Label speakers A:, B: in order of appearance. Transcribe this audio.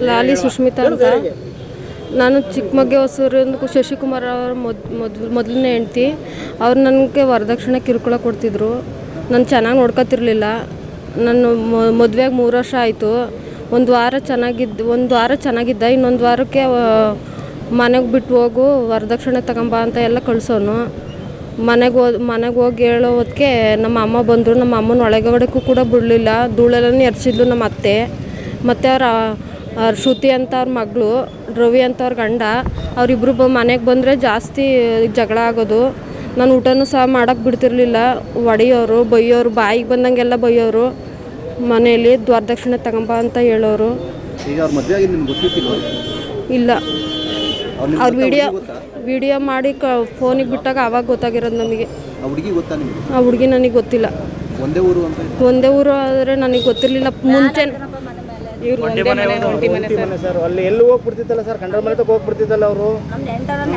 A: ಲಾಲಿ ಸುಷ್ಮಿತಾ ಅಂತ. ನಾನು ಚಿಕ್ಕಮಗ್ಗೆ ಹೊಸೂರಿಂದ ಶಶಿಕುಮಾರ್ ಅವರ ಮೊದಲನೇ ಹೆಂಡ್ತಿ. ಅವ್ರು ನನಗೆ ವರದಕ್ಷಿಣೆ ಕಿರುಕುಳ ಕೊಡ್ತಿದ್ರು. ನಾನು ಚೆನ್ನಾಗಿ ನೋಡ್ಕೊತಿರ್ಲಿಲ್ಲ. ನಾನು ಮದುವೆಗೆ 3 ವರ್ಷ ಆಯಿತು. ಒಂದು ವಾರ ಚೆನ್ನಾಗಿದ್ದ, ಇನ್ನೊಂದು ವಾರಕ್ಕೆ ಮನೆಗೆ ಬಿಟ್ಟು ಹೋಗು, ವರದಕ್ಷಿಣೆ ತಗೊಂಬ ಅಂತ ಎಲ್ಲ ಕಳ್ಸೋನು. ಮನೆಗೆ ಹೋಗಿ ಹೇಳೋ ಹೊತ್ತಿಗೆ ನಮ್ಮ ಅಮ್ಮ ಬಂದರು. ನಮ್ಮ ಅಮ್ಮನ ಒಳಗಡೆಗೂ ಕೂಡ ಬಿಡಲಿಲ್ಲ. ಧೂಳೆಲ್ಲ ಎರ್ಚಿದ್ಲು ನಮ್ಮ ಅತ್ತೆ. ಮತ್ತು ಶ್ರುತಿ ಅಂತ ಅವ್ರ ಮಗಳು, ರವಿ ಅಂತ ಅವ್ರ ಗಂಡ, ಅವರಿಬ್ಬರು ಮನೆಗೆ ಬಂದರೆ ಜಾಸ್ತಿ ಜಗಳ ಆಗೋದು. ನಾನು ಊಟನೂ ಸಹ ಮಾಡೋಕ್ಕೆ ಬಿಡ್ತಿರ್ಲಿಲ್ಲ. ಹೊಡೆಯೋರು, ಬೈಯೋರು, ಬಾಯಿಗೆ ಬಂದಂಗೆಲ್ಲ ಬೈಯೋರು. ಮನೆಯಲ್ಲಿ ವರದಕ್ಷಿಣೆ ತಗೊಂಬ ಅಂತ ಹೇಳೋರು. ಇಲ್ಲ, ಅವ್ರು ವಿಡಿಯೋ ಮಾಡಿ ಫೋನಿಗೆ ಬಿಟ್ಟಾಗ ಆವಾಗ ಗೊತ್ತಾಗಿರೋದು ನಮಗೆ. ಆ ಹುಡುಗಿ ನನಗೆ ಗೊತ್ತಿಲ್ಲ. ಒಂದೇ ಊರು ಆದರೆ ನನಗೆ ಗೊತ್ತಿರಲಿಲ್ಲ ಮುಂಚೆ.
B: ಸರ್ ಅಲ್ಲಿ ಎಲ್ಲಿ ಹೋಗ್ಬಿಡ್ತಿದ್ದಲ್ಲ ಸರ್, ಕಂಡ್ರ ಮನೆ ಹೋಗ್ಬಿಡ್ತಿದ್ದಲ್ಲ ಅವರು.